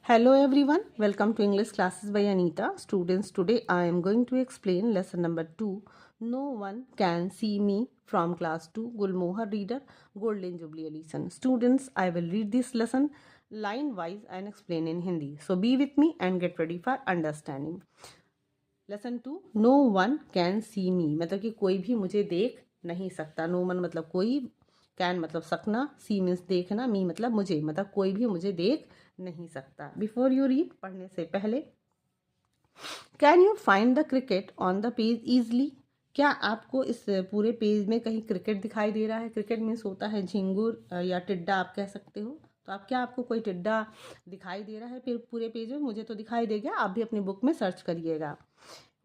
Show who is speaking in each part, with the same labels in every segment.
Speaker 1: Hello everyone, welcome to English classes by Anita. Students, today I am going to explain lesson number 2. No one can see me from class 2 Gulmohar Reader Golden Jubilee Edition. Students, I will read this lesson line wise and explain in Hindi. So be with me and get ready for understanding. Lesson 2. No one can see me मतलब कि कोई भी मुझे देख नहीं सकता. No one मतलब कोई, कैन मतलब सकना, सी मीन्स देखना, मी मतलब मुझे, मतलब कोई भी मुझे देख नहीं सकता. बिफोर यू रीड, पढ़ने से पहले, can you find the cricket on the page easily. क्या आपको इस पूरे पेज में कहीं क्रिकेट दिखाई दे रहा है? क्रिकेट मीन्स होता है झिंगुर या टिड्डा, आप कह सकते हो. तो आपको कोई टिड्डा दिखाई दे रहा है फिर पूरे पेज में? मुझे तो दिखाई दे गया, आप भी अपनी बुक में सर्च करिएगा.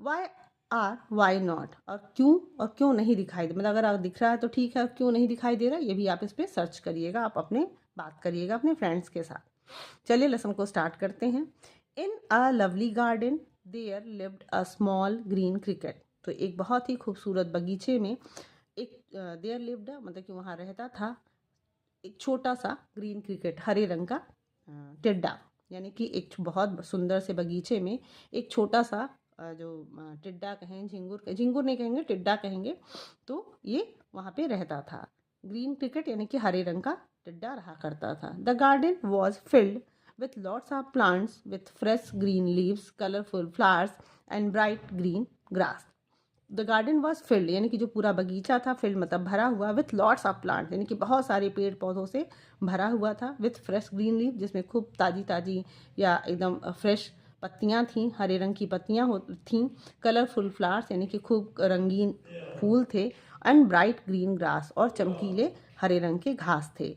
Speaker 1: वाई आर वाई नॉट, और क्यों नहीं दिखाई दे, मतलब अगर आप दिख रहा है तो ठीक है, क्यों नहीं दिखाई दे रहा है ये भी आप इस पर सर्च करिएगा, आप अपने बात करिएगा अपने फ्रेंड्स के साथ. चलिए लेसन को स्टार्ट करते हैं. In a lovely garden there lived a small green cricket. तो एक बहुत ही खूबसूरत बगीचे में एक देयर लिव्ड मतलब कि वहाँ रहता था एक छोटा सा ग्रीन क्रिकेट, हरे रंग का टिड्डा. यानी कि एक बहुत सुंदर से बगीचे में एक छोटा सा जो टिड्डा कहें, झिंगुर नहीं कहेंगे, टिड्डा कहेंगे, तो ये वहाँ पे रहता था. ग्रीन क्रिकेट यानी कि हरे रंग का टिड्डा रहा करता था. The garden was filled with lots of plants with fresh green leaves, colorful flowers and bright green grass. The garden was filled यानी कि जो पूरा बगीचा था, फिल्ड मतलब भरा हुआ, विथ लॉट्स ऑफ प्लांट्स यानी कि बहुत सारे पेड़ पौधों से भरा हुआ था. विथ फ्रेश ग्रीन लीफ जिसमें खूब ताज़ी ताज़ी या एकदम फ्रेश पत्तियाँ थीं, हरे रंग की पत्तियाँ थीं. कलरफुल फ्लावर्स यानी कि खूब रंगीन फूल थे. एंड ब्राइट ग्रीन ग्रास और चमकीले हरे रंग के घास थे.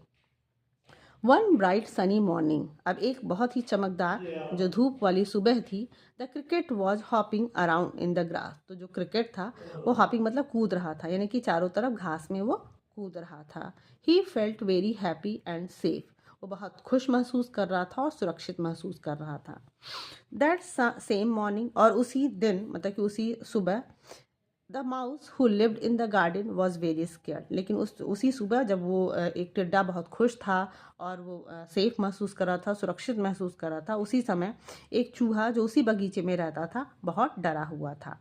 Speaker 1: वन ब्राइट सनी मॉर्निंग, अब एक बहुत ही चमकदार जो धूप वाली सुबह थी, the cricket was hopping around in the grass. तो जो क्रिकेट था वो हॉपिंग मतलब कूद रहा था, यानी कि चारों तरफ घास में वो कूद रहा था. He felt very happy and safe, वो बहुत खुश महसूस कर रहा था और सुरक्षित महसूस कर रहा था. दैट सेम मॉर्निंग, और उसी दिन मतलब कि उसी सुबह, the mouse who lived in the garden was very scared. लेकिन उसी सुबह जब वो एक टिड्डा बहुत खुश था और वो सेफ महसूस कर रहा था, सुरक्षित महसूस कर रहा था, उसी समय एक चूहा जो उसी बगीचे में रहता था बहुत डरा हुआ था.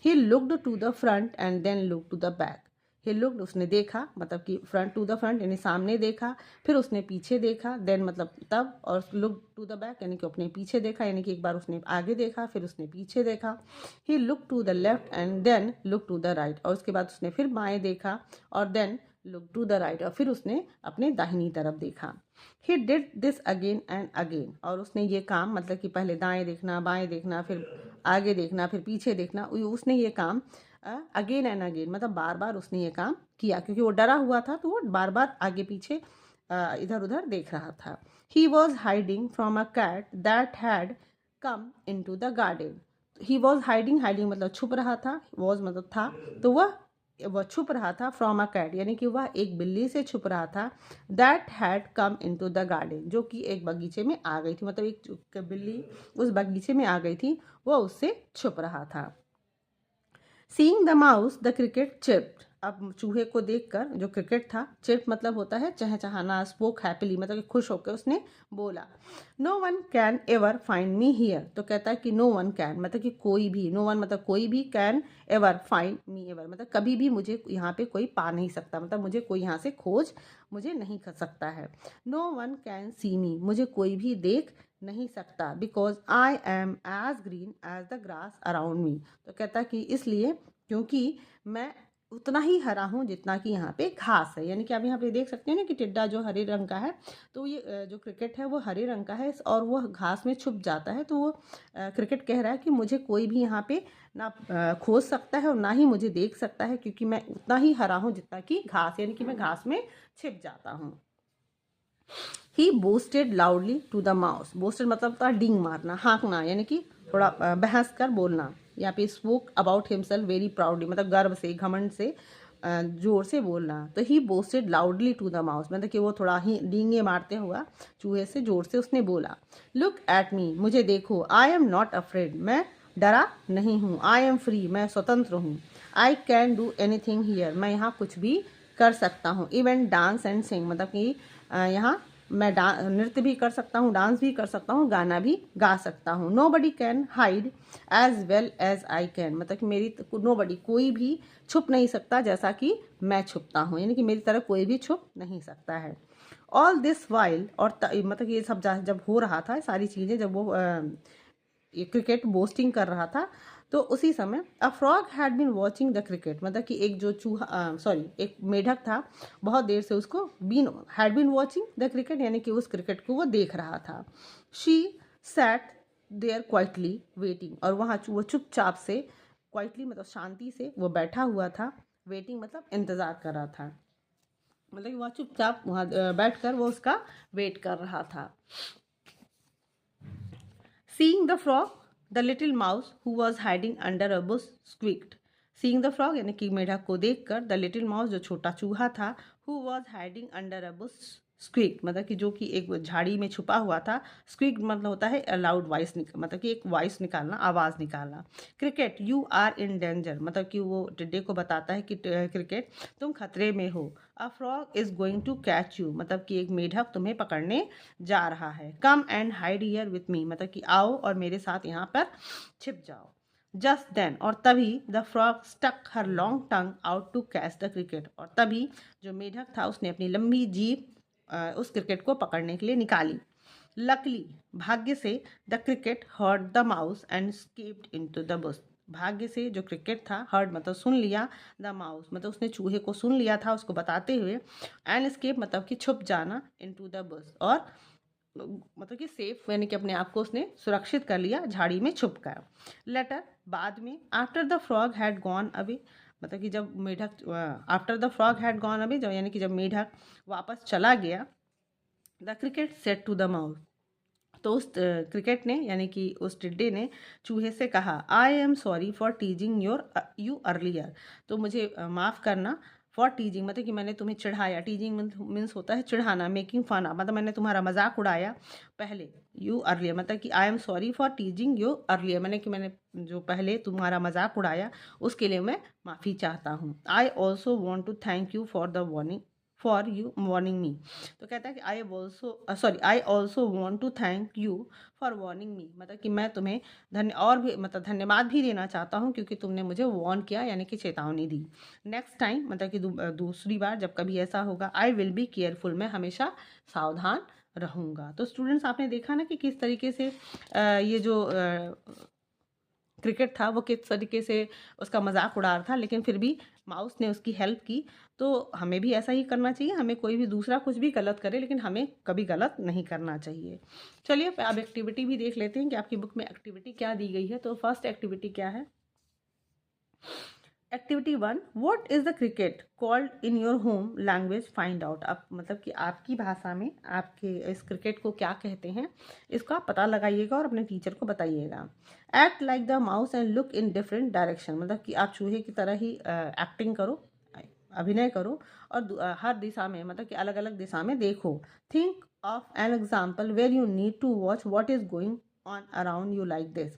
Speaker 1: He looked to the front and then look to the back. He looked उसने देखा, मतलब कि फ्रंट टू द फ्रंट यानी सामने देखा, फिर उसने पीछे देखा, देन मतलब तब, और लुक टू द बैक यानी कि अपने पीछे देखा, यानी कि एक बार उसने आगे देखा फिर उसने पीछे देखा. He look to the left and then look to the right, और उसके बाद उसने फिर बाएं देखा और then look to the right, और फिर उसने अपने दाहिनी तरफ देखा. He did this again and again, और उसने ये काम मतलब कि पहले दाएं देखना, बाएं देखना, फिर आगे देखना, फिर पीछे देखना, उसने ये काम अगेन एंड अगेन मतलब बार बार उसने ये काम किया, क्योंकि वो डरा हुआ था तो वो बार बार आगे पीछे इधर उधर देख रहा था. He was hiding from a cat that had come into the garden. He was hiding मतलब छुप रहा था, वॉज मतलब था, तो वह छुप रहा था फ्रॉम अ कैट यानी कि वह एक बिल्ली से छुप रहा था. That had come into the garden, जो कि एक बगीचे में आ गई थी, मतलब एक बिल्ली उस बगीचे में आ गई थी, वह उससे छुप रहा था. Seeing the mouse the cricket chipped, अब चूहे को देखकर जो क्रिकेट था, चिप मतलब होता है चहचहाना, स्पोक हैप्पीली मतलब कि खुश होकर उसने बोला. No one can ever find me here, तो कहता है कि नो वन कैन मतलब कि कोई भी, नो वन मतलब कोई भी, can ever find me ever मतलब कभी भी मुझे यहाँ पे कोई पा नहीं सकता, मतलब मुझे कोई यहाँ से खोज मुझे नहीं कर सकता है. No one can see me, मुझे कोई भी देख नहीं सकता, because I am as green as the grass around me. तो कहता कि इसलिए क्योंकि मैं उतना ही हरा हूँ जितना कि यहाँ पे घास है. यानी कि आप यहाँ पे देख सकते हैं ना कि टिड्डा जो हरे रंग का है, तो ये जो क्रिकेट है वो हरे रंग का है और वो घास में छुप जाता है. तो वो क्रिकेट कह रहा है कि मुझे कोई भी यहाँ पे ना खोज सकता है और ना ही मुझे देख सकता है, क्योंकि मैं उतना ही हरा हूँ जितना कि घास, यानी कि मैं घास में छिप जाता हूँ. He boasted loudly to the mouse, boasted मतलब होता है डींग मारना, हाँकना, यानी कि थोड़ा बहस कर बोलना. यहाँ पे spoke about himself very proudly मतलब गर्व से, घमंड से, जोर से बोलना. तो he boasted loudly to the mouse मतलब कि वो थोड़ा ही डींगे मारते हुआ चूहे से जोर से उसने बोला. लुक एट मी, मुझे देखो, आई एम नॉट अफ्रेड, मैं डरा नहीं हूँ. आई एम फ्री, मैं स्वतंत्र हूँ. I can do anything here, मैं यहाँ कुछ भी कर सकता हूँ. इवन डांस एंड सिंग मतलब कि यहाँ मैं नृत्य भी कर सकता हूँ, डांस भी कर सकता हूँ, गाना भी गा सकता हूँ। Nobody can hide as well as I can, मतलब कि मेरी नोबडी, कोई भी छुप नहीं सकता जैसा कि मैं छुपता हूँ, यानी कि मेरी तरह कोई भी छुप नहीं सकता है। ऑल दिस वाइल, और मतलब ये सब जब हो रहा था सारी चीज़ें, जब वो ये क्रिकेट बोस्टिंग कर रहा था, तो उसी समय a frog had been watching the cricket, मतलब कि एक जो चूहा, सॉरी एक मेढक था, बहुत देर से उसको had been watching the cricket, यानी कि उस क्रिकेट को वो देख रहा था। She sat there quietly waiting, और वहाँ वो चुपचाप से, क्वाइटली मतलब शांति से वो बैठा हुआ था, वेटिंग मतलब इंतज़ार कर रहा था, मतलब कि वहाँ चुपचाप वहाँ बैठ कर वो उसका वेट कर रहा था। Seeing the frog, the little mouse who was hiding under a bush squeaked. Seeing the frog यानी कि मेढक को देखकर, the little mouse जो छोटा चूहा था, who was hiding under a bush squeaked, मतलब कि जो कि एक झाड़ी में छुपा हुआ था। squeaked मतलब होता है लाउड वॉइस, मतलब कि एक वॉइस निकालना, आवाज़ निकालना। Cricket you are in danger, मतलब कि वो टिड्डे को बताता है कि क्रिकेट तुम खतरे में हो। A frog is going to catch you, मतलब कि एक मेढक तुम्हें पकड़ने जा रहा है। Come and hide here with me, मतलब कि आओ और मेरे साथ यहाँ पर छिप जाओ। जस्ट देन, और तभी the frog stuck her long tongue out to catch the cricket, और तभी जो मेढक था उसने अपनी लंबी जीभ उस क्रिकेट को पकड़ने के लिए निकाली। लकली, भाग्य से, the cricket heard the mouse and escaped into the Bush, भाग्य से जो क्रिकेट था, हर्ड मतलब सुन लिया, द माउस मतलब उसने चूहे को सुन लिया था उसको बताते हुए, एंड स्केप मतलब कि छुप जाना, इनटू द बुश, और मतलब कि सेफ यानी कि अपने आप को उसने सुरक्षित कर लिया, झाड़ी में छुप कर। लेटर, बाद में, after the frog had gone away, मतलब कि जब मेढक, after the frog had gone away, जब यानी कि जब मेढक वापस चला गया, the cricket said to the mouse, तो उस क्रिकेट ने यानी कि उस टिड्डे ने चूहे से कहा, I am sorry for टीजिंग you earlier, तो मुझे माफ़ करना, फॉर टीजिंग मतलब कि मैंने तुम्हें चिढ़ाया, टीजिंग मीन्स होता है चिढ़ाना, मेकिंग फन, मतलब मैंने तुम्हारा मजाक उड़ाया पहले। यू अर्लियर मतलब कि I am sorry for टीजिंग you earlier, मैंने जो पहले तुम्हारा मजाक उड़ाया उसके लिए मैं माफ़ी चाहता हूँ। I also want to thank you for the warning, for you warning me, तो कहता है कि I also want to thank you for warning me, मतलब कि मैं तुम्हें और भी मतलब धन्यवाद भी देना चाहता हूँ क्योंकि तुमने मुझे वार्न किया, यानी कि चेतावनी दी। नेक्स्ट टाइम मतलब कि दूसरी बार जब कभी ऐसा होगा, आई विल बी केयरफुल, मैं हमेशा सावधान रहूँगा। तो स्टूडेंट्स आपने देखा ना कि किस तरीके से ये जो क्रिकेट था वो किस तरीके से उसका मजाक उड़ा रहा था, लेकिन फिर भी माउस ने उसकी हेल्प की। तो हमें भी ऐसा ही करना चाहिए, हमें कोई भी दूसरा कुछ भी गलत करे लेकिन हमें कभी गलत नहीं करना चाहिए। चलिए अब एक्टिविटी भी देख लेते हैं कि आपकी बुक में एक्टिविटी क्या दी गई है। तो फर्स्ट एक्टिविटी क्या है? Activity 1, what is the cricket called in your home language, find out. आप मतलब कि आपकी भाषा में आपके इस क्रिकेट को क्या कहते हैं, इसका पता लगाइएगा और अपने टीचर को बताइएगा। Act like the mouse and look in different direction, मतलब कि आप चूहे की तरह ही एक्टिंग करो, अभिनय करो, और हर दिशा में मतलब कि अलग अलग दिशा में देखो। Think of an example where you need to watch what is going on around you like this.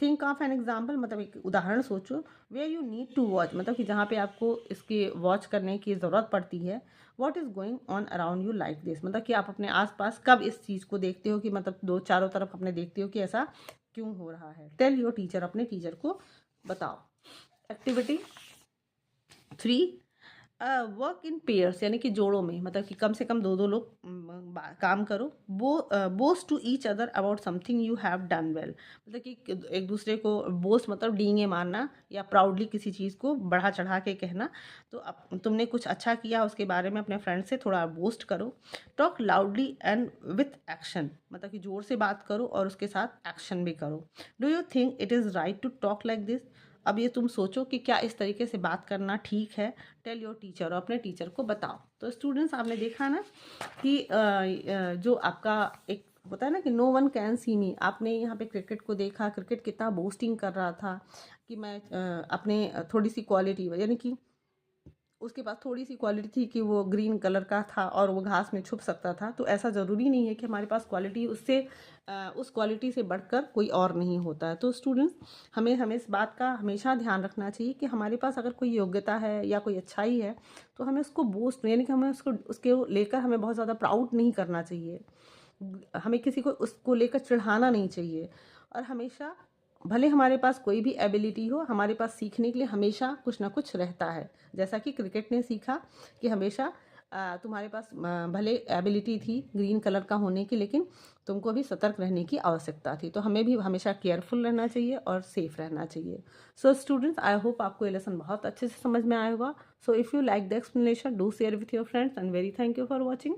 Speaker 1: Think of an example मतलब एक उदाहरण सोचो, where you need to watch मतलब कि जहाँ पे आपको इसकी वॉच करने की ज़रूरत पड़ती है। What is going on around you like this मतलब कि आप अपने आसपास कब इस चीज़ को देखते हो कि मतलब दो चारों तरफ अपने देखते हो कि ऐसा क्यों हो रहा है। टेल योर टीचर, अपने टीचर को बताओ। एक्टिविटी 3, वर्क इन पेयर्स यानी कि जोड़ों में, मतलब कि कम से कम दो दो लोग काम करो। Boast to each other about something you have done well, मतलब कि एक दूसरे को बोस्ट मतलब डींगे मारना या प्राउडली किसी चीज़ को बढ़ा चढ़ा के कहना। तो अब तुमने कुछ अच्छा किया उसके बारे में अपने फ्रेंड से थोड़ा बोस्ट करो। Talk loudly and with action, मतलब कि ज़ोर से बात करो और उसके साथ एक्शन भी करो। Do you think it is right to talk like this, अब ये तुम सोचो कि क्या इस तरीके से बात करना ठीक है। टेल योर टीचर, और अपने टीचर को बताओ। तो स्टूडेंट्स आपने देखा ना कि जो आपका एक होता है ना कि नो वन कैन सी मी, आपने यहाँ पे क्रिकेट को देखा, क्रिकेट कितना बोस्टिंग कर रहा था कि मैं अपने थोड़ी सी क्वालिटी यानी कि उसके पास थोड़ी सी क्वालिटी थी कि वो ग्रीन कलर का था और वो घास में छुप सकता था, तो ऐसा ज़रूरी नहीं है कि हमारे पास क्वालिटी उससे उस क्वालिटी से बढ़कर कोई और नहीं होता है। तो स्टूडेंट्स, हमें इस बात का हमेशा ध्यान रखना चाहिए कि हमारे पास अगर कोई योग्यता है या कोई अच्छाई है तो हमें उसको बूस्ट, यानी कि हमें उसके लेकर हमें बहुत ज़्यादा प्राउड नहीं करना चाहिए, हमें किसी को उसको लेकर चिढ़ाना नहीं चाहिए। और हमेशा, भले हमारे पास कोई भी एबिलिटी हो, हमारे पास सीखने के लिए हमेशा कुछ ना कुछ रहता है। जैसा कि क्रिकेट ने सीखा कि हमेशा तुम्हारे पास भले एबिलिटी थी ग्रीन कलर का होने की, लेकिन तुमको भी सतर्क रहने की आवश्यकता थी। तो हमें भी हमेशा केयरफुल रहना चाहिए और सेफ रहना चाहिए। सो स्टूडेंट्स, आई होप आपको ये लेसन बहुत अच्छे से समझ में आया होगा। So if you like the explanation, do share with your friends and very thank you for watching.